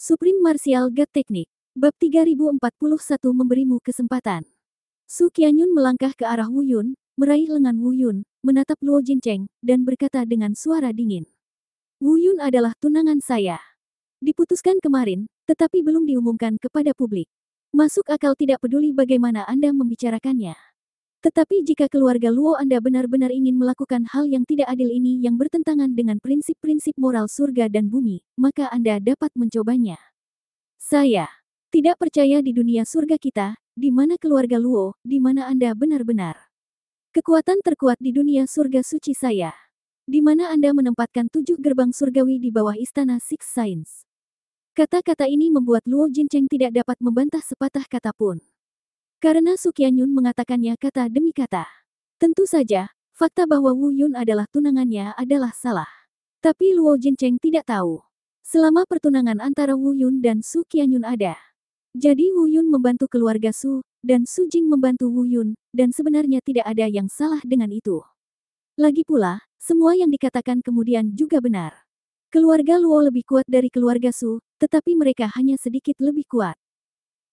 Supreme Martial God Technique. Bab 3041 memberimu kesempatan. Su Qianyun melangkah ke arah Wu Yun, meraih lengan Wu Yun, menatap Luo Jincheng, dan berkata dengan suara dingin. Wu Yun adalah tunangan saya. Diputuskan kemarin, tetapi belum diumumkan kepada publik. Masuk akal tidak peduli bagaimana Anda membicarakannya. Tetapi jika keluarga Luo Anda benar-benar ingin melakukan hal yang tidak adil ini yang bertentangan dengan prinsip-prinsip moral surga dan bumi, maka Anda dapat mencobanya. Saya tidak percaya di dunia surga kita, di mana keluarga Luo, di mana Anda benar-benar. Kekuatan terkuat di dunia surga suci saya. Di mana Anda menempatkan 7 gerbang surgawi di bawah istana Six Signs. Kata-kata ini membuat Luo Jincheng tidak dapat membantah sepatah kata pun. Karena Su Qianyun mengatakannya kata demi kata. Tentu saja, fakta bahwa Wu Yun adalah tunangannya adalah salah. Tapi Luo Jincheng tidak tahu. Selama pertunangan antara Wu Yun dan Su Qianyun ada. Jadi Wu Yun membantu keluarga Su, dan Su Jing membantu Wu Yun, dan sebenarnya tidak ada yang salah dengan itu. Lagi pula, semua yang dikatakan kemudian juga benar. Keluarga Luo lebih kuat dari keluarga Su, tetapi mereka hanya sedikit lebih kuat.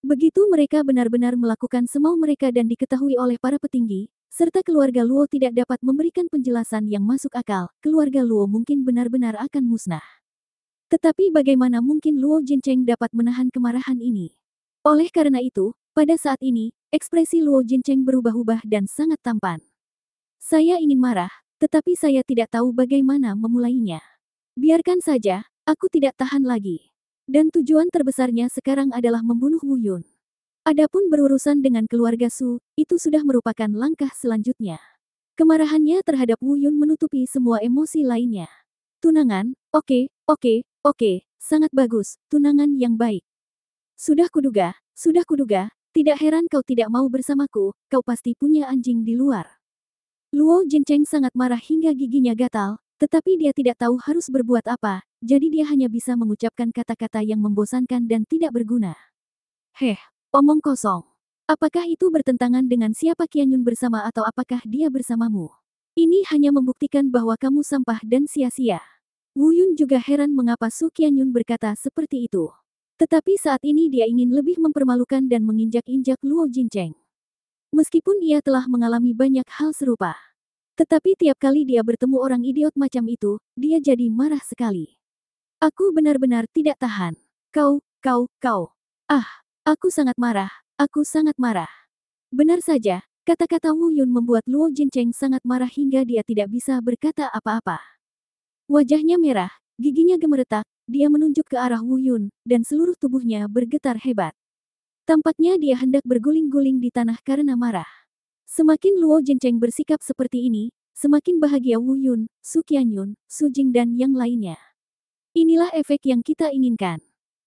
Begitu mereka benar-benar melakukan semau mereka dan diketahui oleh para petinggi, serta keluarga Luo tidak dapat memberikan penjelasan yang masuk akal, keluarga Luo mungkin benar-benar akan musnah. Tetapi bagaimana mungkin Luo Jincheng dapat menahan kemarahan ini? Oleh karena itu, pada saat ini, ekspresi Luo Jincheng berubah-ubah dan sangat tampan. Saya ingin marah, tetapi saya tidak tahu bagaimana memulainya. Biarkan saja, aku tidak tahan lagi. Dan tujuan terbesarnya sekarang adalah membunuh Wu Yun. Adapun berurusan dengan keluarga Su, itu sudah merupakan langkah selanjutnya. Kemarahannya terhadap Wu Yun menutupi semua emosi lainnya. Tunangan, oke, sangat bagus, tunangan yang baik. Sudah kuduga, tidak heran kau tidak mau bersamaku, kau pasti punya anjing di luar. Luo Jincheng sangat marah hingga giginya gatal, tetapi dia tidak tahu harus berbuat apa, jadi dia hanya bisa mengucapkan kata-kata yang membosankan dan tidak berguna. Omong kosong. Apakah itu bertentangan dengan siapa Qianyun bersama atau apakah dia bersamamu? Ini hanya membuktikan bahwa kamu sampah dan sia-sia. Wu Yun juga heran mengapa Su Qianyun berkata seperti itu. Tetapi saat ini dia ingin lebih mempermalukan dan menginjak-injak Luo Jincheng. Meskipun ia telah mengalami banyak hal serupa. Tetapi tiap kali dia bertemu orang idiot macam itu, dia jadi marah sekali. Aku benar-benar tidak tahan. Kau. Aku sangat marah. Benar saja, kata-kata Wu Yun membuat Luo Jincheng sangat marah hingga dia tidak bisa berkata apa-apa. Wajahnya merah, giginya gemeretak, dia menunjuk ke arah Wu Yun, dan seluruh tubuhnya bergetar hebat. Tampaknya dia hendak berguling-guling di tanah karena marah. Semakin Luo Jincheng bersikap seperti ini, semakin bahagia Wu Yun, Su Qianyun, Su Jing dan yang lainnya. Inilah efek yang kita inginkan.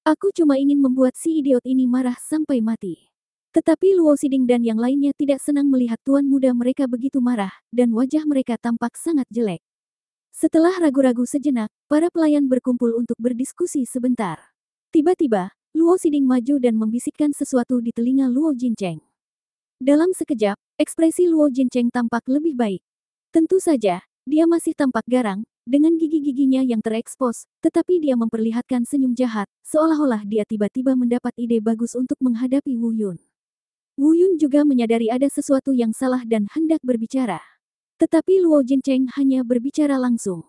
Aku cuma ingin membuat si idiot ini marah sampai mati. Tetapi Luo Xiding dan yang lainnya tidak senang melihat tuan muda mereka begitu marah, dan wajah mereka tampak sangat jelek. Setelah ragu-ragu sejenak, para pelayan berkumpul untuk berdiskusi sebentar. Tiba-tiba, Luo Xiding maju dan membisikkan sesuatu di telinga Luo Jincheng. Dalam sekejap, ekspresi Luo Jincheng tampak lebih baik. Tentu saja, dia masih tampak garang, dengan gigi-giginya yang terekspos, tetapi dia memperlihatkan senyum jahat, seolah-olah dia tiba-tiba mendapat ide bagus untuk menghadapi Wu Yun. Wu Yun juga menyadari ada sesuatu yang salah dan hendak berbicara. Tetapi Luo Jincheng hanya berbicara langsung.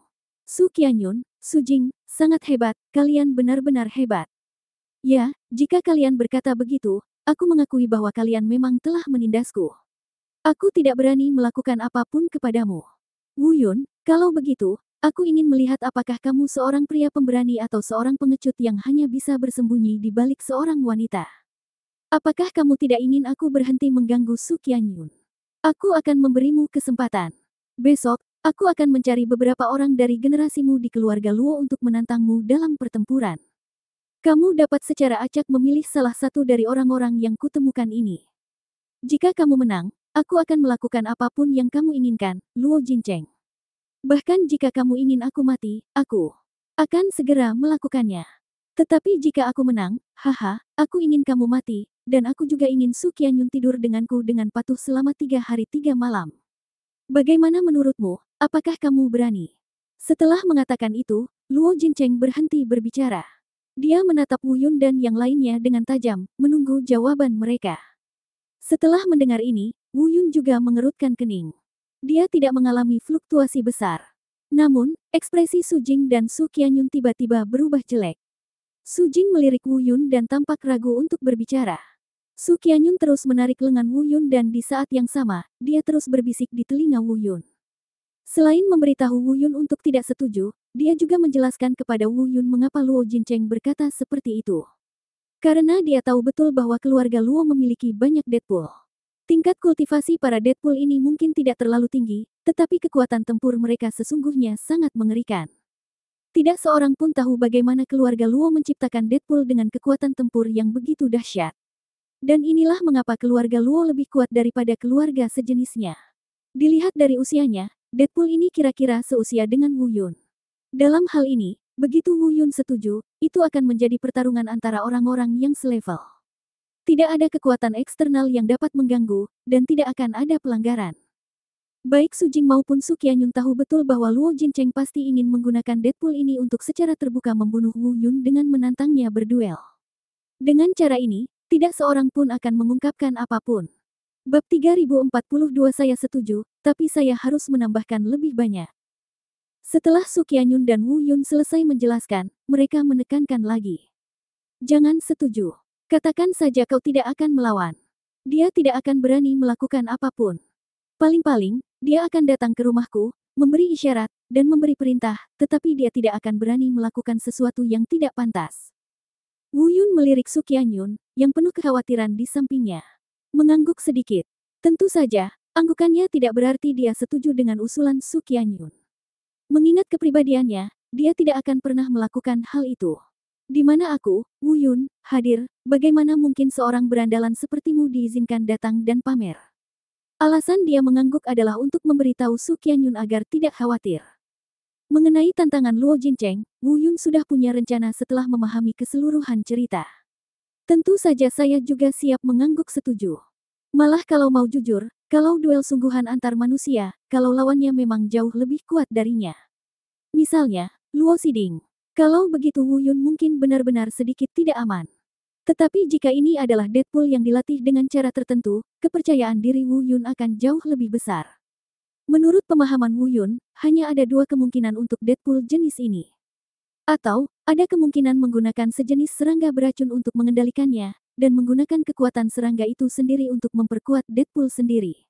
Su Qianyun, Su Jing, sangat hebat, kalian benar-benar hebat. Ya, jika kalian berkata begitu, aku mengakui bahwa kalian memang telah menindasku. Aku tidak berani melakukan apapun kepadamu. Wu Yun, kalau begitu, aku ingin melihat apakah kamu seorang pria pemberani atau seorang pengecut yang hanya bisa bersembunyi di balik seorang wanita. Apakah kamu tidak ingin aku berhenti mengganggu Su Qianyun? Aku akan memberimu kesempatan. Besok, aku akan mencari beberapa orang dari generasimu di keluarga Luo untuk menantangmu dalam pertempuran. Kamu dapat secara acak memilih salah satu dari orang-orang yang kutemukan ini. Jika kamu menang, aku akan melakukan apapun yang kamu inginkan, Luo Jincheng. Bahkan jika kamu ingin aku mati, aku akan segera melakukannya. Tetapi jika aku menang, aku ingin kamu mati, dan aku juga ingin Su Qianyun tidur denganku dengan patuh selama 3 hari 3 malam. Bagaimana menurutmu, apakah kamu berani? Setelah mengatakan itu, Luo Jincheng berhenti berbicara. Dia menatap Wu Yun dan yang lainnya dengan tajam, menunggu jawaban mereka. Setelah mendengar ini, Wu Yun juga mengerutkan kening. Dia tidak mengalami fluktuasi besar. Namun, ekspresi Su Jing dan Su Qianyun tiba-tiba berubah jelek. Su Jing melirik Wu Yun dan tampak ragu untuk berbicara. Su Qianyun terus menarik lengan Wu Yun dan di saat yang sama, dia terus berbisik di telinga Wu Yun. Selain memberitahu Wu Yun untuk tidak setuju, dia juga menjelaskan kepada Wu Yun mengapa Luo Jincheng berkata seperti itu. Karena dia tahu betul bahwa keluarga Luo memiliki banyak Deadpool. Tingkat kultivasi para Deadpool ini mungkin tidak terlalu tinggi, tetapi kekuatan tempur mereka sesungguhnya sangat mengerikan. Tidak seorang pun tahu bagaimana keluarga Luo menciptakan Deadpool dengan kekuatan tempur yang begitu dahsyat. Dan inilah mengapa keluarga Luo lebih kuat daripada keluarga sejenisnya. Dilihat dari usianya, Deadpool ini kira-kira seusia dengan Wu Yun. Dalam hal ini, begitu Wu Yun setuju, itu akan menjadi pertarungan antara orang-orang yang selevel. Tidak ada kekuatan eksternal yang dapat mengganggu, dan tidak akan ada pelanggaran. Baik Su Jing maupun Su Qianyun tahu betul bahwa Luo Jincheng pasti ingin menggunakan Deadpool ini untuk secara terbuka membunuh Wu Yun dengan menantangnya berduel. Dengan cara ini, tidak seorang pun akan mengungkapkan apapun. Bab 3042 saya setuju, tapi saya harus menambahkan lebih banyak. Setelah Su Qianyun dan Wu Yun selesai menjelaskan, mereka menekankan lagi. Jangan setuju. Katakan saja kau tidak akan melawan. Dia tidak akan berani melakukan apapun. Paling-paling, dia akan datang ke rumahku, memberi isyarat, dan memberi perintah, tetapi dia tidak akan berani melakukan sesuatu yang tidak pantas. Wu Yun melirik Su Qianyun, yang penuh kekhawatiran di sampingnya. Mengangguk sedikit. Tentu saja, anggukannya tidak berarti dia setuju dengan usulan Su Qianyun. Mengingat kepribadiannya, dia tidak akan pernah melakukan hal itu. Di mana aku, Wu Yun, hadir, bagaimana mungkin seorang berandalan sepertimu diizinkan datang dan pamer? Alasan dia mengangguk adalah untuk memberitahu Su Qianyun agar tidak khawatir. Mengenai tantangan Luo Jincheng, Wu Yun sudah punya rencana setelah memahami keseluruhan cerita. Tentu saja saya juga siap mengangguk setuju. Malah kalau mau jujur, kalau duel sungguhan antar manusia, kalau lawannya memang jauh lebih kuat darinya. Misalnya, Luo Xiding. Kalau begitu Wu Yun mungkin benar-benar sedikit tidak aman. Tetapi jika ini adalah Deadpool yang dilatih dengan cara tertentu, kepercayaan diri Wu Yun akan jauh lebih besar. Menurut pemahaman Wu Yun, hanya ada dua kemungkinan untuk Deadpool jenis ini. Atau, ada kemungkinan menggunakan sejenis serangga beracun untuk mengendalikannya, dan menggunakan kekuatan serangga itu sendiri untuk memperkuat Deadpool sendiri.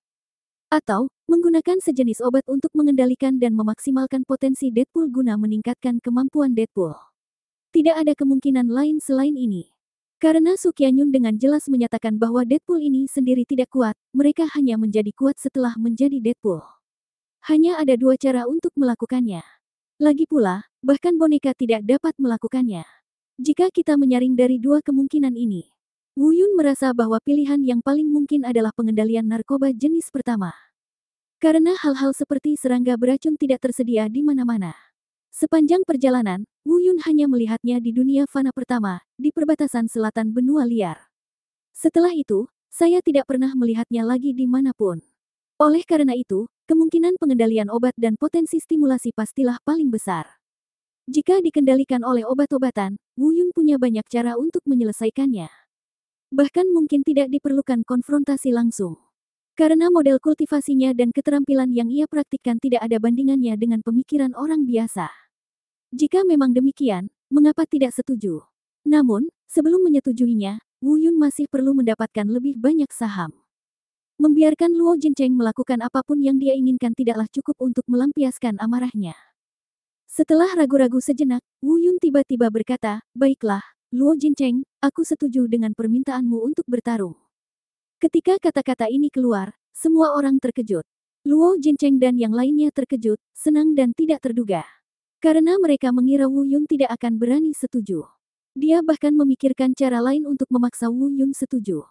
Atau, menggunakan sejenis obat untuk mengendalikan dan memaksimalkan potensi Deadpool guna meningkatkan kemampuan Deadpool. Tidak ada kemungkinan lain selain ini. Karena Su Qianyun dengan jelas menyatakan bahwa Deadpool ini sendiri tidak kuat, mereka hanya menjadi kuat setelah menjadi Deadpool. Hanya ada dua cara untuk melakukannya. Lagi pula, bahkan boneka tidak dapat melakukannya. Jika kita menyaring dari dua kemungkinan ini, Wu Yun merasa bahwa pilihan yang paling mungkin adalah pengendalian narkoba jenis pertama. Karena hal-hal seperti serangga beracun tidak tersedia di mana-mana. Sepanjang perjalanan, Wu Yun hanya melihatnya di dunia fana pertama, di perbatasan selatan benua liar. Setelah itu, saya tidak pernah melihatnya lagi di manapun. Oleh karena itu, kemungkinan pengendalian obat dan potensi stimulasi pastilah paling besar. Jika dikendalikan oleh obat-obatan, Wu Yun punya banyak cara untuk menyelesaikannya. Bahkan mungkin tidak diperlukan konfrontasi langsung. Karena model kultivasinya dan keterampilan yang ia praktikkan tidak ada bandingannya dengan pemikiran orang biasa. Jika memang demikian, mengapa tidak setuju? Namun, sebelum menyetujuinya, Wu Yun masih perlu mendapatkan lebih banyak saham. Membiarkan Luo Jincheng melakukan apapun yang dia inginkan tidaklah cukup untuk melampiaskan amarahnya. Setelah ragu-ragu sejenak, Wu Yun tiba-tiba berkata, "Baiklah, Luo Jincheng, aku setuju dengan permintaanmu untuk bertarung." Ketika kata-kata ini keluar, semua orang terkejut. Luo Jincheng dan yang lainnya terkejut, senang dan tidak terduga. Karena mereka mengira Wu Yun tidak akan berani setuju. Dia bahkan memikirkan cara lain untuk memaksa Wu Yun setuju.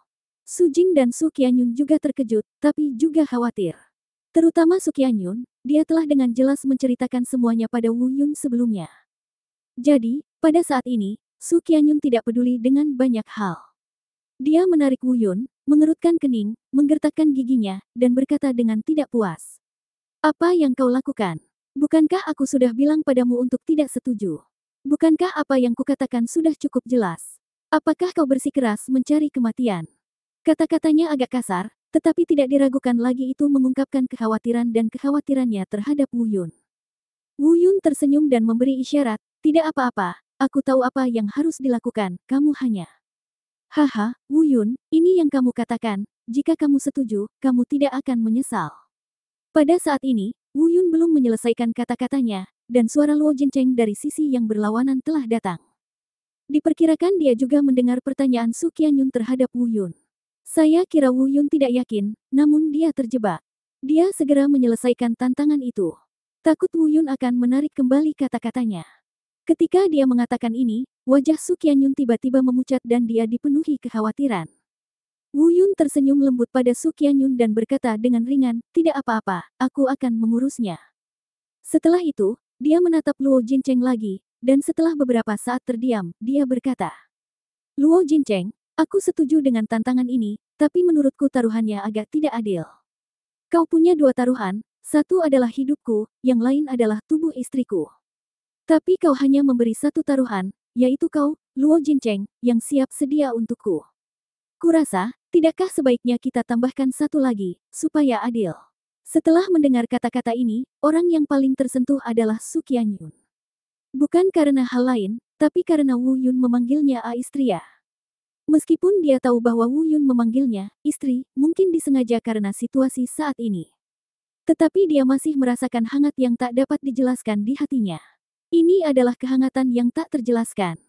Su Jing dan Su Qianyun juga terkejut, tapi juga khawatir. Terutama Su Qianyun, dia telah dengan jelas menceritakan semuanya pada Wu Yun sebelumnya. Jadi, pada saat ini, Su Qianyun tidak peduli dengan banyak hal. Dia menarik Wu Yun, mengerutkan kening, menggertakkan giginya, dan berkata dengan tidak puas. "Apa yang kau lakukan? Bukankah aku sudah bilang padamu untuk tidak setuju?" Bukankah apa yang kukatakan sudah cukup jelas? Apakah kau bersikeras mencari kematian? Kata-katanya agak kasar, tetapi tidak diragukan lagi itu mengungkapkan kekhawatiran dan kekhawatirannya terhadap Wu Yun. Wu Yun tersenyum dan memberi isyarat, tidak apa-apa, aku tahu apa yang harus dilakukan, kamu hanya. Haha, Wu Yun, ini yang kamu katakan, jika kamu setuju, kamu tidak akan menyesal. Pada saat ini, Wu Yun belum menyelesaikan kata-katanya, dan suara Luo Jincheng dari sisi yang berlawanan telah datang. Diperkirakan dia juga mendengar pertanyaan Su Qianyun terhadap Wu Yun. Saya kira Wu Yun tidak yakin, namun dia terjebak. Dia segera menyelesaikan tantangan itu. Takut Wu Yun akan menarik kembali kata-katanya. Ketika dia mengatakan ini, wajah Su Qianyun tiba-tiba memucat dan dia dipenuhi kekhawatiran. Wu Yun tersenyum lembut pada Su Qianyun dan berkata dengan ringan, tidak apa-apa, aku akan mengurusnya. Setelah itu, dia menatap Luo Jincheng lagi, dan setelah beberapa saat terdiam, dia berkata, Luo Jincheng, aku setuju dengan tantangan ini, tapi menurutku taruhannya agak tidak adil. Kau punya dua taruhan, satu adalah hidupku, yang lain adalah tubuh istriku. Tapi kau hanya memberi satu taruhan, yaitu kau, Luo Jincheng, yang siap sedia untukku. Kurasa, tidakkah sebaiknya kita tambahkan satu lagi, supaya adil? Setelah mendengar kata-kata ini, orang yang paling tersentuh adalah Su Qianyun. Bukan karena hal lain, tapi karena Wu Yun memanggilnya Aistria. Meskipun dia tahu bahwa Wu Yun memanggilnya istri, mungkin disengaja karena situasi saat ini. Tetapi dia masih merasakan hangat yang tak dapat dijelaskan di hatinya. Ini adalah kehangatan yang tak terjelaskan.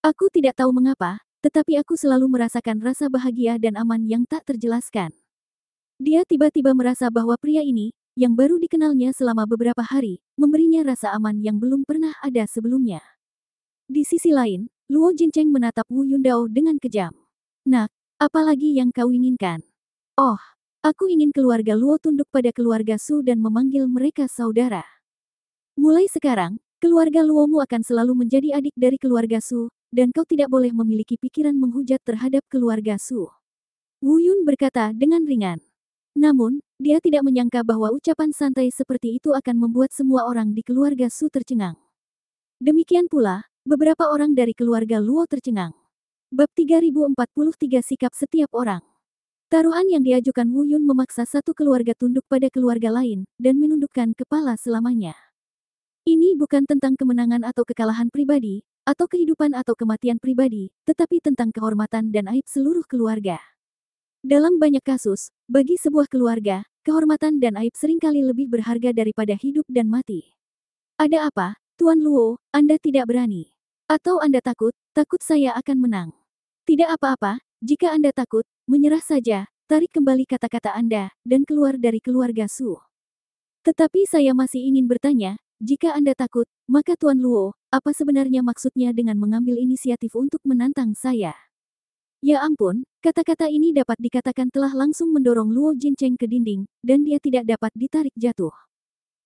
Aku tidak tahu mengapa, tetapi aku selalu merasakan rasa bahagia dan aman yang tak terjelaskan. Dia tiba-tiba merasa bahwa pria ini, yang baru dikenalnya selama beberapa hari, memberinya rasa aman yang belum pernah ada sebelumnya. Di sisi lain, Luo Jincheng menatap Wu Yundao dengan kejam. Nak, apalagi yang kau inginkan? Oh, aku ingin keluarga Luo tunduk pada keluarga Su dan memanggil mereka saudara. Mulai sekarang, keluarga Luomu akan selalu menjadi adik dari keluarga Su, dan kau tidak boleh memiliki pikiran menghujat terhadap keluarga Su. Wu Yun berkata dengan ringan. Namun, dia tidak menyangka bahwa ucapan santai seperti itu akan membuat semua orang di keluarga Su tercengang. Demikian pula, beberapa orang dari keluarga Luo tercengang. Bab 3043 Sikap Setiap Orang. Taruhan yang diajukan Wu Yun memaksa satu keluarga tunduk pada keluarga lain, dan menundukkan kepala selamanya. Ini bukan tentang kemenangan atau kekalahan pribadi, atau kehidupan atau kematian pribadi, tetapi tentang kehormatan dan aib seluruh keluarga. Dalam banyak kasus, bagi sebuah keluarga, kehormatan dan aib seringkali lebih berharga daripada hidup dan mati. Ada apa, Tuan Luo, Anda tidak berani? Atau Anda takut saya akan menang? Tidak apa-apa, jika Anda takut, menyerah saja, tarik kembali kata-kata Anda, dan keluar dari keluarga Su. Tetapi saya masih ingin bertanya, jika Anda takut, maka Tuan Luo, apa sebenarnya maksudnya dengan mengambil inisiatif untuk menantang saya? Ya ampun, kata-kata ini dapat dikatakan telah langsung mendorong Luo Jincheng ke dinding, dan dia tidak dapat ditarik jatuh.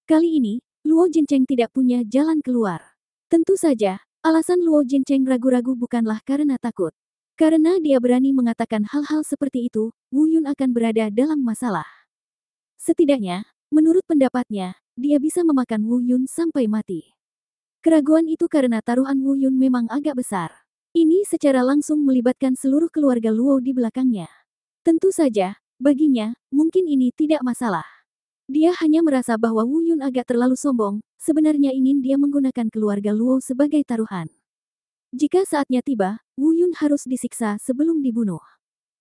Kali ini, Luo Jincheng tidak punya jalan keluar. Tentu saja, alasan Luo Jincheng ragu-ragu bukanlah karena takut. Karena dia berani mengatakan hal-hal seperti itu, Wu Yun akan berada dalam masalah. Setidaknya, menurut pendapatnya, dia bisa memakan Wu Yun sampai mati. Keraguan itu karena taruhan Wu Yun memang agak besar. Ini secara langsung melibatkan seluruh keluarga Luo di belakangnya. Tentu saja, baginya, mungkin ini tidak masalah. Dia hanya merasa bahwa Wu Yun agak terlalu sombong, sebenarnya ingin dia menggunakan keluarga Luo sebagai taruhan. Jika saatnya tiba, Wu Yun harus disiksa sebelum dibunuh.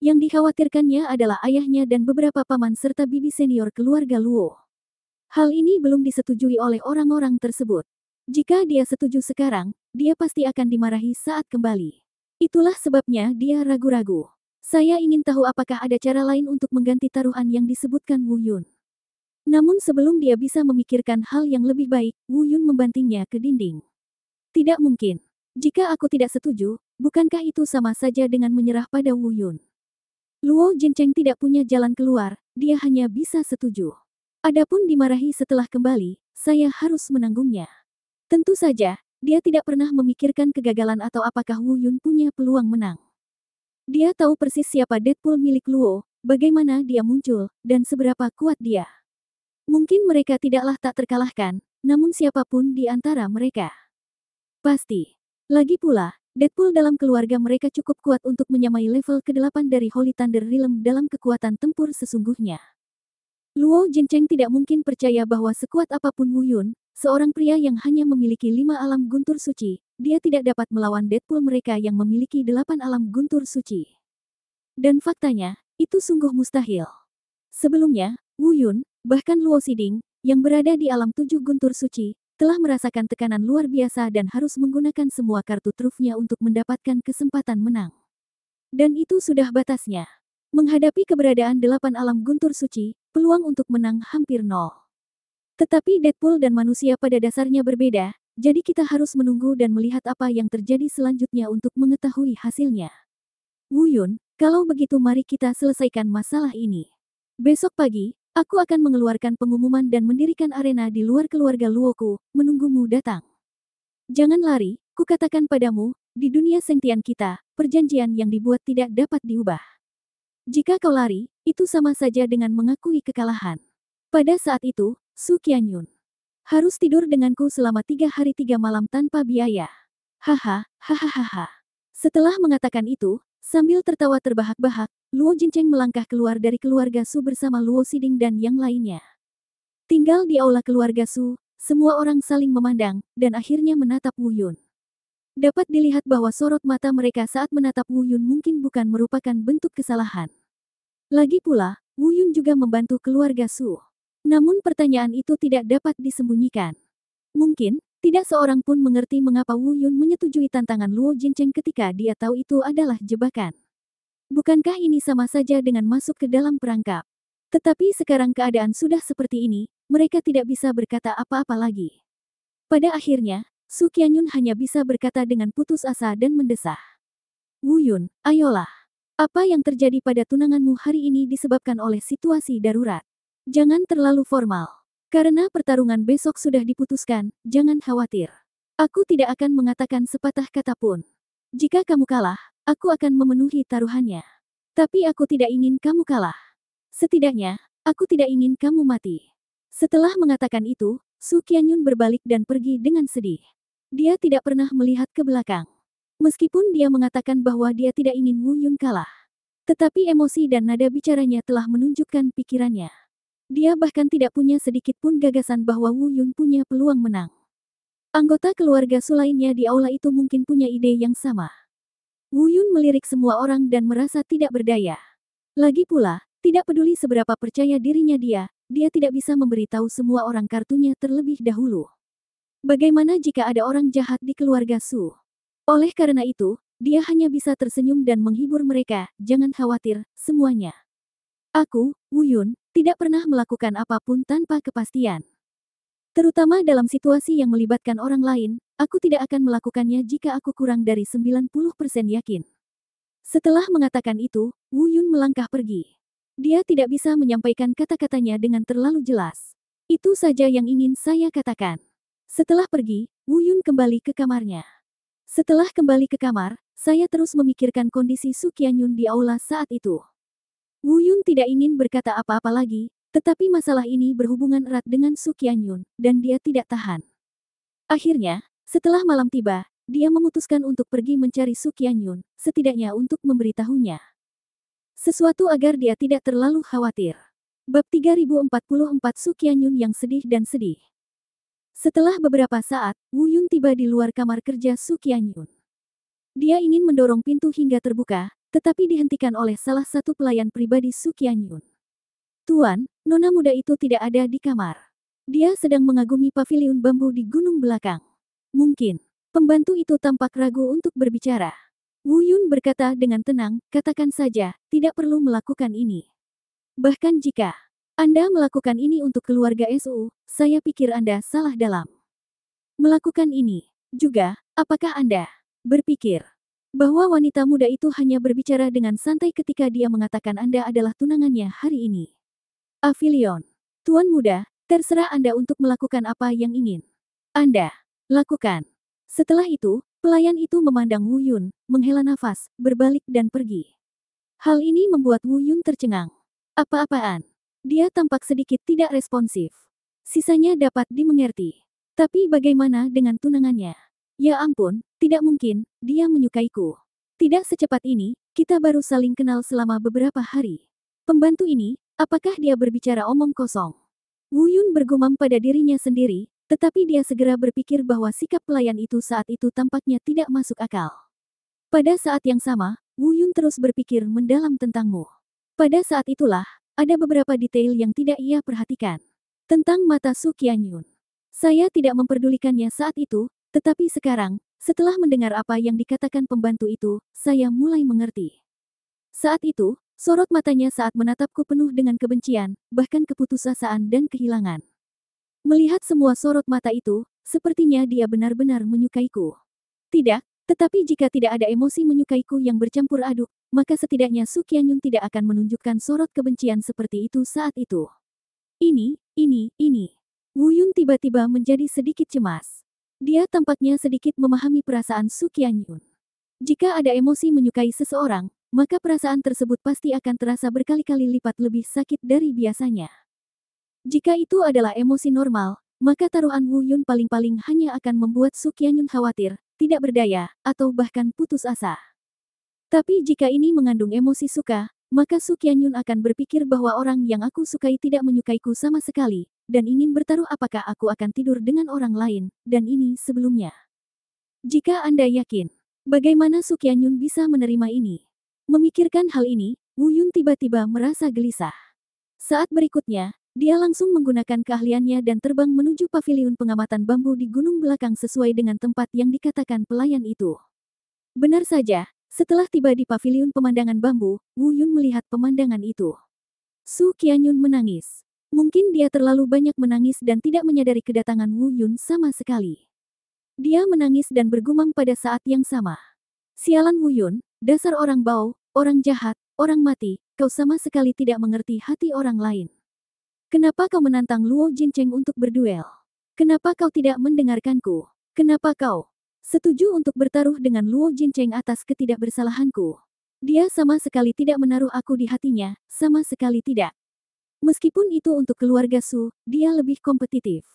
Yang dikhawatirkannya adalah ayahnya dan beberapa paman serta bibi senior keluarga Luo. Hal ini belum disetujui oleh orang-orang tersebut. Jika dia setuju sekarang, dia pasti akan dimarahi saat kembali. Itulah sebabnya dia ragu-ragu. Saya ingin tahu apakah ada cara lain untuk mengganti taruhan yang disebutkan Wu Yun. Namun sebelum dia bisa memikirkan hal yang lebih baik, Wu Yun membantingnya ke dinding. Tidak mungkin. Jika aku tidak setuju, bukankah itu sama saja dengan menyerah pada Wu Yun? Luo Jincheng tidak punya jalan keluar, dia hanya bisa setuju. Adapun dimarahi setelah kembali, saya harus menanggungnya. Tentu saja, dia tidak pernah memikirkan kegagalan atau apakah Wu Yun punya peluang menang. Dia tahu persis siapa Deadpool milik Luo, bagaimana dia muncul, dan seberapa kuat dia. Mungkin mereka tidaklah tak terkalahkan, namun siapapun di antara mereka. Pasti. Lagi pula, Deadpool dalam keluarga mereka cukup kuat untuk menyamai level ke-8 dari Holy Thunder Realm dalam kekuatan tempur sesungguhnya. Luo Jincheng tidak mungkin percaya bahwa sekuat apapun Wu Yun, seorang pria yang hanya memiliki 5 alam guntur suci, dia tidak dapat melawan Deadpool mereka yang memiliki 8 alam guntur suci. Dan faktanya, itu sungguh mustahil. Sebelumnya, Wu Yun, bahkan Luo Xiding, yang berada di alam 7 guntur suci, telah merasakan tekanan luar biasa dan harus menggunakan semua kartu trufnya untuk mendapatkan kesempatan menang. Dan itu sudah batasnya. Menghadapi keberadaan 8 alam guntur suci, peluang untuk menang hampir nol. Tetapi Deadpool dan manusia pada dasarnya berbeda, jadi kita harus menunggu dan melihat apa yang terjadi selanjutnya untuk mengetahui hasilnya. Wu Yun, kalau begitu mari kita selesaikan masalah ini. Besok pagi, aku akan mengeluarkan pengumuman dan mendirikan arena di luar keluarga Luoku, menunggumu datang. Jangan lari, kukatakan padamu, di dunia sentian kita, perjanjian yang dibuat tidak dapat diubah. Jika kau lari, itu sama saja dengan mengakui kekalahan. Pada saat itu, Su Qianyun harus tidur denganku selama 3 hari 3 malam tanpa biaya. Haha, hahaha. Setelah mengatakan itu, sambil tertawa terbahak-bahak, Luo Jincheng melangkah keluar dari keluarga Su bersama Luo Xiding dan yang lainnya. Tinggal di aula keluarga Su, semua orang saling memandang, dan akhirnya menatap Wu Yun. Dapat dilihat bahwa sorot mata mereka saat menatap Wu Yun mungkin bukan merupakan bentuk kesalahan. Lagi pula, Wu Yun juga membantu keluarga Su. Namun pertanyaan itu tidak dapat disembunyikan. Mungkin, tidak seorang pun mengerti mengapa Wu Yun menyetujui tantangan Luo Jincheng ketika dia tahu itu adalah jebakan. Bukankah ini sama saja dengan masuk ke dalam perangkap? Tetapi sekarang keadaan sudah seperti ini, mereka tidak bisa berkata apa-apa lagi. Pada akhirnya, Su Qianyun hanya bisa berkata dengan putus asa dan mendesah. Wu Yun, ayolah. Apa yang terjadi pada tunanganmu hari ini disebabkan oleh situasi darurat. Jangan terlalu formal. Karena pertarungan besok sudah diputuskan, jangan khawatir. Aku tidak akan mengatakan sepatah kata pun. Jika kamu kalah, aku akan memenuhi taruhannya. Tapi aku tidak ingin kamu kalah. Setidaknya, aku tidak ingin kamu mati. Setelah mengatakan itu, Su Qianyun berbalik dan pergi dengan sedih. Dia tidak pernah melihat ke belakang. Meskipun dia mengatakan bahwa dia tidak ingin Wu Yun kalah. Tetapi emosi dan nada bicaranya telah menunjukkan pikirannya. Dia bahkan tidak punya sedikit pun gagasan bahwa Wu Yun punya peluang menang. Anggota keluarga Su lainnya di aula itu mungkin punya ide yang sama. Wu Yun melirik semua orang dan merasa tidak berdaya. Lagi pula, tidak peduli seberapa percaya dirinya dia tidak bisa memberitahu semua orang kartunya terlebih dahulu. Bagaimana jika ada orang jahat di keluarga Su? Oleh karena itu, dia hanya bisa tersenyum dan menghibur mereka, jangan khawatir, semuanya. Aku, Wu Yun, tidak pernah melakukan apapun tanpa kepastian. Terutama dalam situasi yang melibatkan orang lain, aku tidak akan melakukannya jika aku kurang dari 90% yakin. Setelah mengatakan itu, Wu Yun melangkah pergi. Dia tidak bisa menyampaikan kata-katanya dengan terlalu jelas. Itu saja yang ingin saya katakan. Setelah pergi, Wu Yun kembali ke kamarnya. Setelah kembali ke kamar, saya terus memikirkan kondisi Su Qianyun di aula saat itu. Wu Yun tidak ingin berkata apa-apa lagi, tetapi masalah ini berhubungan erat dengan Su Qianyun, dan dia tidak tahan. Akhirnya, setelah malam tiba, dia memutuskan untuk pergi mencari Su Qianyun, setidaknya untuk memberitahunya sesuatu agar dia tidak terlalu khawatir. Bab 3044 Su Qianyun yang sedih dan sedih. Setelah beberapa saat, Wu Yun tiba di luar kamar kerja Su Qianyun. Dia ingin mendorong pintu hingga terbuka, tetapi dihentikan oleh salah satu pelayan pribadi Su Qianyun. Tuan, nona muda itu tidak ada di kamar. Dia sedang mengagumi paviliun bambu di gunung belakang. Mungkin, pembantu itu tampak ragu untuk berbicara. Wu Yun berkata dengan tenang, katakan saja, tidak perlu melakukan ini. Bahkan jika Anda melakukan ini untuk keluarga SU, saya pikir Anda salah dalam melakukan ini. Juga, apakah Anda berpikir bahwa wanita muda itu hanya berbicara dengan santai ketika dia mengatakan Anda adalah tunangannya hari ini? Avilion. Tuan muda, terserah Anda untuk melakukan apa yang ingin Anda lakukan. Setelah itu, pelayan itu memandang Wu Yun, menghela nafas, berbalik dan pergi. Hal ini membuat Wu Yun tercengang. Apa-apaan? Dia tampak sedikit tidak responsif. Sisanya dapat dimengerti. Tapi bagaimana dengan tunangannya? Ya ampun, tidak mungkin, dia menyukaiku. Tidak secepat ini, kita baru saling kenal selama beberapa hari. Pembantu ini, apakah dia berbicara omong kosong? Wu Yun bergumam pada dirinya sendiri, tetapi dia segera berpikir bahwa sikap pelayan itu saat itu tampaknya tidak masuk akal. Pada saat yang sama, Wu Yun terus berpikir mendalam tentangmu. Pada saat itulah, ada beberapa detail yang tidak ia perhatikan. Tentang mata Su Qianyun. Saya tidak memperdulikannya saat itu, tetapi sekarang, setelah mendengar apa yang dikatakan pembantu itu, saya mulai mengerti. Saat itu, sorot matanya saat menatapku penuh dengan kebencian, bahkan keputusasaan dan kehilangan. Melihat semua sorot mata itu, sepertinya dia benar-benar menyukaiku. Tidak, tetapi jika tidak ada emosi menyukaiku yang bercampur aduk, maka setidaknya Su Qianyun tidak akan menunjukkan sorot kebencian seperti itu saat itu. Ini. Wu Yun tiba-tiba menjadi sedikit cemas. Dia tampaknya sedikit memahami perasaan Su Qianyun. Jika ada emosi menyukai seseorang, maka perasaan tersebut pasti akan terasa berkali-kali lipat lebih sakit dari biasanya. Jika itu adalah emosi normal, maka taruhan Wu Yun paling-paling hanya akan membuat Su Qianyun khawatir, tidak berdaya, atau bahkan putus asa. Tapi jika ini mengandung emosi suka, maka Su Qianyun akan berpikir bahwa orang yang aku sukai tidak menyukaiku sama sekali, dan ingin bertaruh apakah aku akan tidur dengan orang lain, dan ini sebelumnya. Jika Anda yakin, bagaimana Su Qianyun bisa menerima ini? Memikirkan hal ini, Wu Yun tiba-tiba merasa gelisah. Saat berikutnya, dia langsung menggunakan keahliannya dan terbang menuju paviliun pengamatan bambu di gunung belakang sesuai dengan tempat yang dikatakan pelayan itu. Benar saja, setelah tiba di paviliun pemandangan bambu, Wu Yun melihat pemandangan itu. Su Qianyun menangis. Mungkin dia terlalu banyak menangis dan tidak menyadari kedatangan Wu Yun sama sekali. Dia menangis dan bergumam pada saat yang sama. Sialan Wu Yun, dasar orang bau, orang jahat, orang mati, kau sama sekali tidak mengerti hati orang lain. Kenapa kau menantang Luo Jincheng untuk berduel? Kenapa kau tidak mendengarkanku? Kenapa kau setuju untuk bertaruh dengan Luo Jincheng atas ketidakbersalahanku? Dia sama sekali tidak menaruh aku di hatinya, sama sekali tidak. Meskipun itu untuk keluarga Su, dia lebih kompetitif.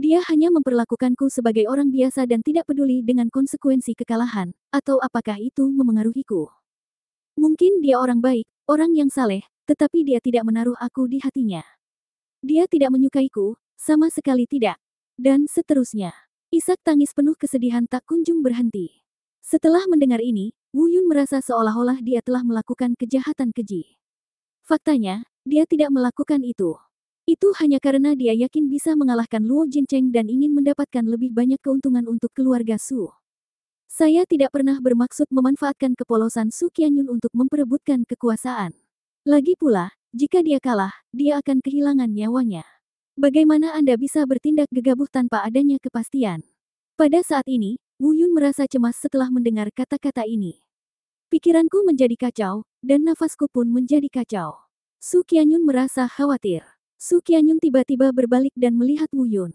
Dia hanya memperlakukanku sebagai orang biasa dan tidak peduli dengan konsekuensi kekalahan, atau apakah itu memengaruhiku. Mungkin dia orang baik, orang yang saleh, tetapi dia tidak menaruh aku di hatinya. Dia tidak menyukaiku, sama sekali tidak. Dan seterusnya. Isak tangis penuh kesedihan tak kunjung berhenti. Setelah mendengar ini, Wu Yun merasa seolah-olah dia telah melakukan kejahatan keji. Faktanya, dia tidak melakukan itu. Itu hanya karena dia yakin bisa mengalahkan Luo Jincheng dan ingin mendapatkan lebih banyak keuntungan untuk keluarga Su. Saya tidak pernah bermaksud memanfaatkan kepolosan Su Qianyun untuk memperebutkan kekuasaan. Lagi pula, jika dia kalah, dia akan kehilangan nyawanya. Bagaimana Anda bisa bertindak gegabah tanpa adanya kepastian? Pada saat ini, Wu Yun merasa cemas setelah mendengar kata-kata ini. Pikiranku menjadi kacau, dan nafasku pun menjadi kacau. Su Qianyun merasa khawatir. Su Qianyun tiba-tiba berbalik dan melihat Wu Yun.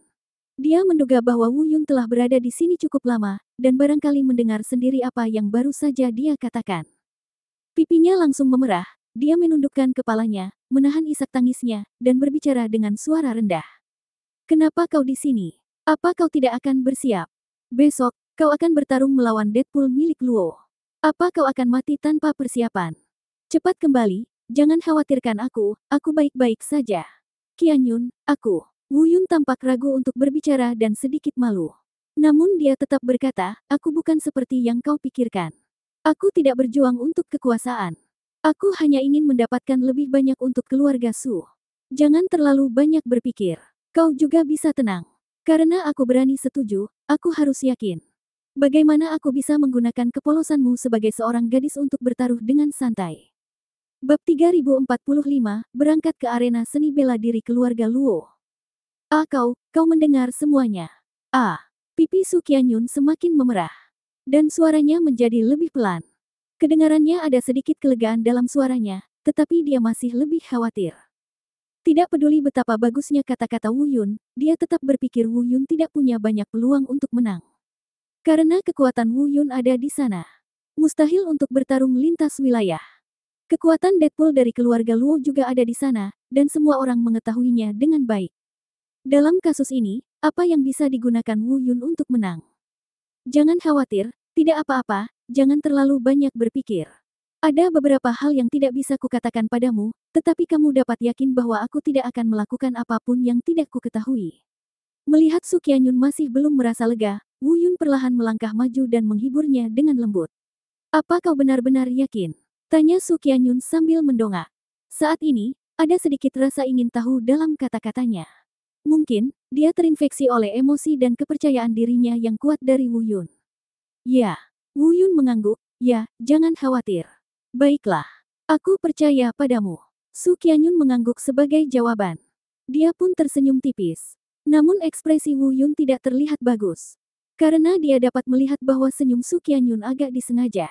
Dia menduga bahwa Wu Yun telah berada di sini cukup lama, dan barangkali mendengar sendiri apa yang baru saja dia katakan. Pipinya langsung memerah, dia menundukkan kepalanya, menahan isak tangisnya, dan berbicara dengan suara rendah. Kenapa kau di sini? Apa kau tidak akan bersiap? Besok, kau akan bertarung melawan Deadpool milik Luo. Apa kau akan mati tanpa persiapan? Cepat kembali, jangan khawatirkan aku baik-baik saja. Qianyun, aku. Wu Yun tampak ragu untuk berbicara dan sedikit malu. Namun dia tetap berkata, aku bukan seperti yang kau pikirkan. Aku tidak berjuang untuk kekuasaan. Aku hanya ingin mendapatkan lebih banyak untuk keluarga Su. Jangan terlalu banyak berpikir. Kau juga bisa tenang. Karena aku berani setuju, aku harus yakin. Bagaimana aku bisa menggunakan kepolosanmu sebagai seorang gadis untuk bertaruh dengan santai? Bab 3045, berangkat ke arena seni bela diri keluarga Luo. Kau mendengar semuanya. Pipi Su Qianyun semakin memerah. Dan suaranya menjadi lebih pelan. Kedengarannya ada sedikit kelegaan dalam suaranya, tetapi dia masih lebih khawatir. Tidak peduli betapa bagusnya kata-kata Wu Yun, dia tetap berpikir Wu Yun tidak punya banyak peluang untuk menang. Karena kekuatan Wu Yun ada di sana. Mustahil untuk bertarung lintas wilayah. Kekuatan Deadpool dari keluarga Luo juga ada di sana, dan semua orang mengetahuinya dengan baik. Dalam kasus ini, apa yang bisa digunakan Wu Yun untuk menang? Jangan khawatir, tidak apa-apa, jangan terlalu banyak berpikir. Ada beberapa hal yang tidak bisa kukatakan padamu, tetapi kamu dapat yakin bahwa aku tidak akan melakukan apapun yang tidak kuketahui. Melihat Su Qianyun masih belum merasa lega, Wu Yun perlahan melangkah maju dan menghiburnya dengan lembut. Apa kau benar-benar yakin? Tanya Su Qianyun sambil mendongak. Saat ini, ada sedikit rasa ingin tahu dalam kata-katanya. Mungkin, dia terinfeksi oleh emosi dan kepercayaan dirinya yang kuat dari Wu Yun. Ya, Wu Yun mengangguk, ya, jangan khawatir. Baiklah, aku percaya padamu. Su Qianyun mengangguk sebagai jawaban. Dia pun tersenyum tipis. Namun ekspresi Wu Yun tidak terlihat bagus. Karena dia dapat melihat bahwa senyum Su Qianyun agak disengaja.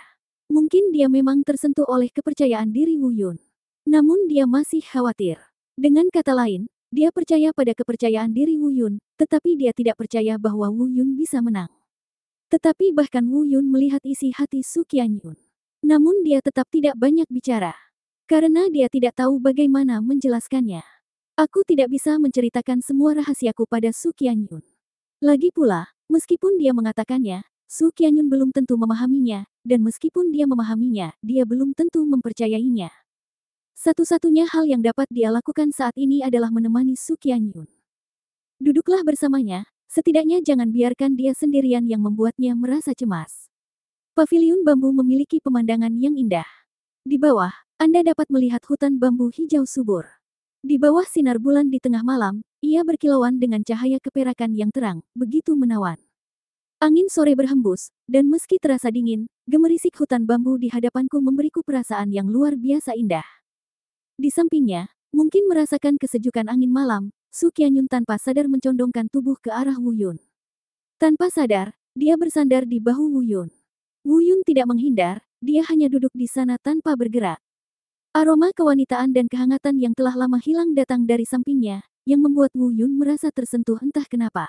Mungkin dia memang tersentuh oleh kepercayaan diri Wu Yun. Namun dia masih khawatir. Dengan kata lain, dia percaya pada kepercayaan diri Wu Yun, tetapi dia tidak percaya bahwa Wu Yun bisa menang. Tetapi bahkan Wu Yun melihat isi hati Su Qianyun. Namun dia tetap tidak banyak bicara. Karena dia tidak tahu bagaimana menjelaskannya. Aku tidak bisa menceritakan semua rahasiaku pada Su Qianyun. Lagi pula, meskipun dia mengatakannya, Su Qianyun belum tentu memahaminya, dan meskipun dia memahaminya, dia belum tentu mempercayainya. Satu-satunya hal yang dapat dia lakukan saat ini adalah menemani Su Qianyun. Duduklah bersamanya, setidaknya jangan biarkan dia sendirian yang membuatnya merasa cemas. Paviliun bambu memiliki pemandangan yang indah. Di bawah, Anda dapat melihat hutan bambu hijau subur. Di bawah sinar bulan di tengah malam, ia berkilauan dengan cahaya keperakan yang terang, begitu menawan. Angin sore berhembus, dan meski terasa dingin, gemerisik hutan bambu di hadapanku memberiku perasaan yang luar biasa indah. Di sampingnya, mungkin merasakan kesejukan angin malam, Su Qianyun tanpa sadar mencondongkan tubuh ke arah Wu Yun. Tanpa sadar, dia bersandar di bahu Wu Yun. Wu Yun tidak menghindar, dia hanya duduk di sana tanpa bergerak. Aroma kewanitaan dan kehangatan yang telah lama hilang datang dari sampingnya, yang membuat Wu Yun merasa tersentuh entah kenapa.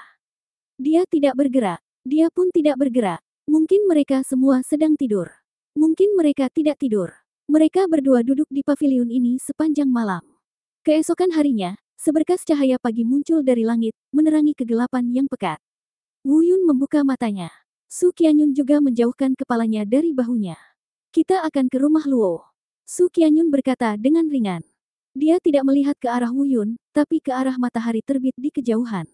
Dia tidak bergerak, dia pun tidak bergerak. Mungkin mereka semua sedang tidur. Mungkin mereka tidak tidur. Mereka berdua duduk di paviliun ini sepanjang malam. Keesokan harinya, seberkas cahaya pagi muncul dari langit, menerangi kegelapan yang pekat. Wu Yun membuka matanya. Su Qianyun juga menjauhkan kepalanya dari bahunya. Kita akan ke rumah Luo. Su Qianyun berkata dengan ringan. Dia tidak melihat ke arah Wu Yun, tapi ke arah matahari terbit di kejauhan.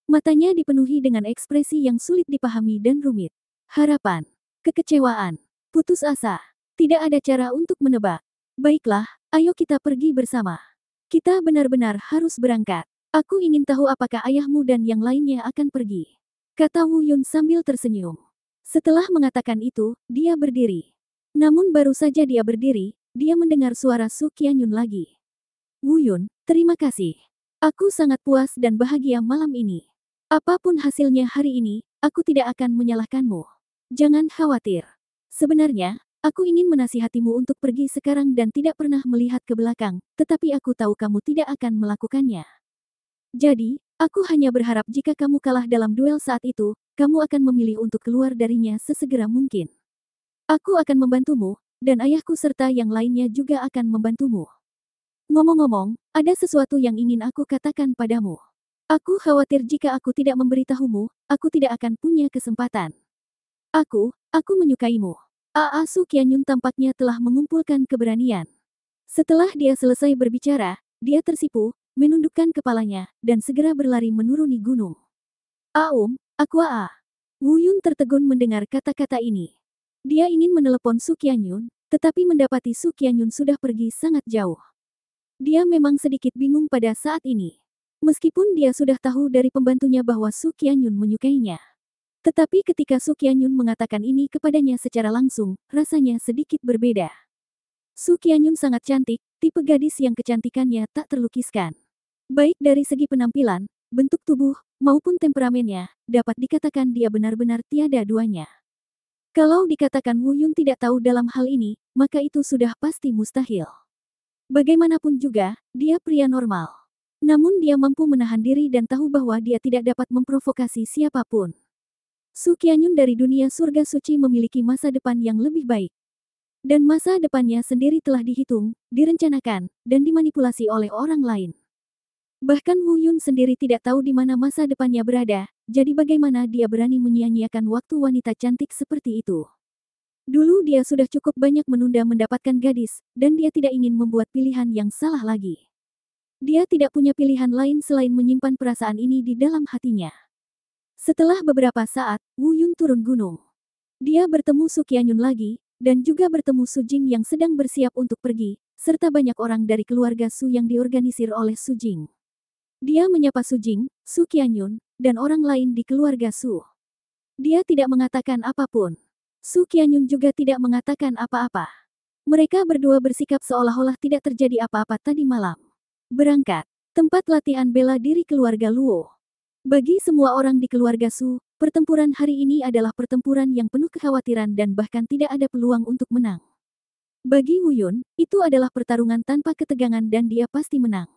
Matanya dipenuhi dengan ekspresi yang sulit dipahami dan rumit. Harapan, kekecewaan, putus asa. Tidak ada cara untuk menebak. Baiklah, ayo kita pergi bersama. Kita benar-benar harus berangkat. Aku ingin tahu apakah ayahmu dan yang lainnya akan pergi. Kata Wu Yun sambil tersenyum. Setelah mengatakan itu, dia berdiri. Namun baru saja dia berdiri, dia mendengar suara Su Qianyun lagi. Wu Yun, terima kasih. Aku sangat puas dan bahagia malam ini. Apapun hasilnya hari ini, aku tidak akan menyalahkanmu. Jangan khawatir. Sebenarnya, aku ingin menasihatimu untuk pergi sekarang dan tidak pernah melihat ke belakang, tetapi aku tahu kamu tidak akan melakukannya. Jadi, aku hanya berharap jika kamu kalah dalam duel saat itu, kamu akan memilih untuk keluar darinya sesegera mungkin. Aku akan membantumu, dan ayahku serta yang lainnya juga akan membantumu. Ngomong-ngomong, ada sesuatu yang ingin aku katakan padamu. Aku khawatir jika aku tidak memberitahumu, aku tidak akan punya kesempatan. Aku menyukaimu. Su Qianyun tampaknya telah mengumpulkan keberanian. Setelah dia selesai berbicara, dia tersipu, menundukkan kepalanya, dan segera berlari menuruni gunung. Aku Wu Yun tertegun mendengar kata-kata ini. Dia ingin menelepon Su Qianyun, tetapi mendapati Su Qianyun sudah pergi sangat jauh. Dia memang sedikit bingung pada saat ini. Meskipun dia sudah tahu dari pembantunya bahwa Su Qianyun menyukainya. Tetapi ketika Su Qianyun mengatakan ini kepadanya secara langsung, rasanya sedikit berbeda. Su Qianyun sangat cantik, tipe gadis yang kecantikannya tak terlukiskan. Baik dari segi penampilan, bentuk tubuh, maupun temperamennya, dapat dikatakan dia benar-benar tiada duanya. Kalau dikatakan Wu Yun tidak tahu dalam hal ini, maka itu sudah pasti mustahil. Bagaimanapun juga, dia pria normal. Namun dia mampu menahan diri dan tahu bahwa dia tidak dapat memprovokasi siapapun. Su Qianyun dari dunia surga suci memiliki masa depan yang lebih baik. Dan masa depannya sendiri telah dihitung, direncanakan, dan dimanipulasi oleh orang lain. Bahkan Wu Yun sendiri tidak tahu di mana masa depannya berada, jadi bagaimana dia berani menyia-nyiakan waktu wanita cantik seperti itu. Dulu dia sudah cukup banyak menunda mendapatkan gadis, dan dia tidak ingin membuat pilihan yang salah lagi. Dia tidak punya pilihan lain selain menyimpan perasaan ini di dalam hatinya. Setelah beberapa saat, Wu Yun turun gunung. Dia bertemu Su Qianyun lagi, dan juga bertemu Su Jing yang sedang bersiap untuk pergi, serta banyak orang dari keluarga Su yang diorganisir oleh Su Jing. Dia menyapa Su Jing, Su Qianyun, dan orang lain di keluarga Su. Dia tidak mengatakan apapun. Su Qianyun juga tidak mengatakan apa-apa. Mereka berdua bersikap seolah-olah tidak terjadi apa-apa tadi malam. Berangkat. Tempat latihan bela diri keluarga Luo. Bagi semua orang di keluarga Su, pertempuran hari ini adalah pertempuran yang penuh kekhawatiran dan bahkan tidak ada peluang untuk menang. Bagi Wu Yun, itu adalah pertarungan tanpa ketegangan dan dia pasti menang.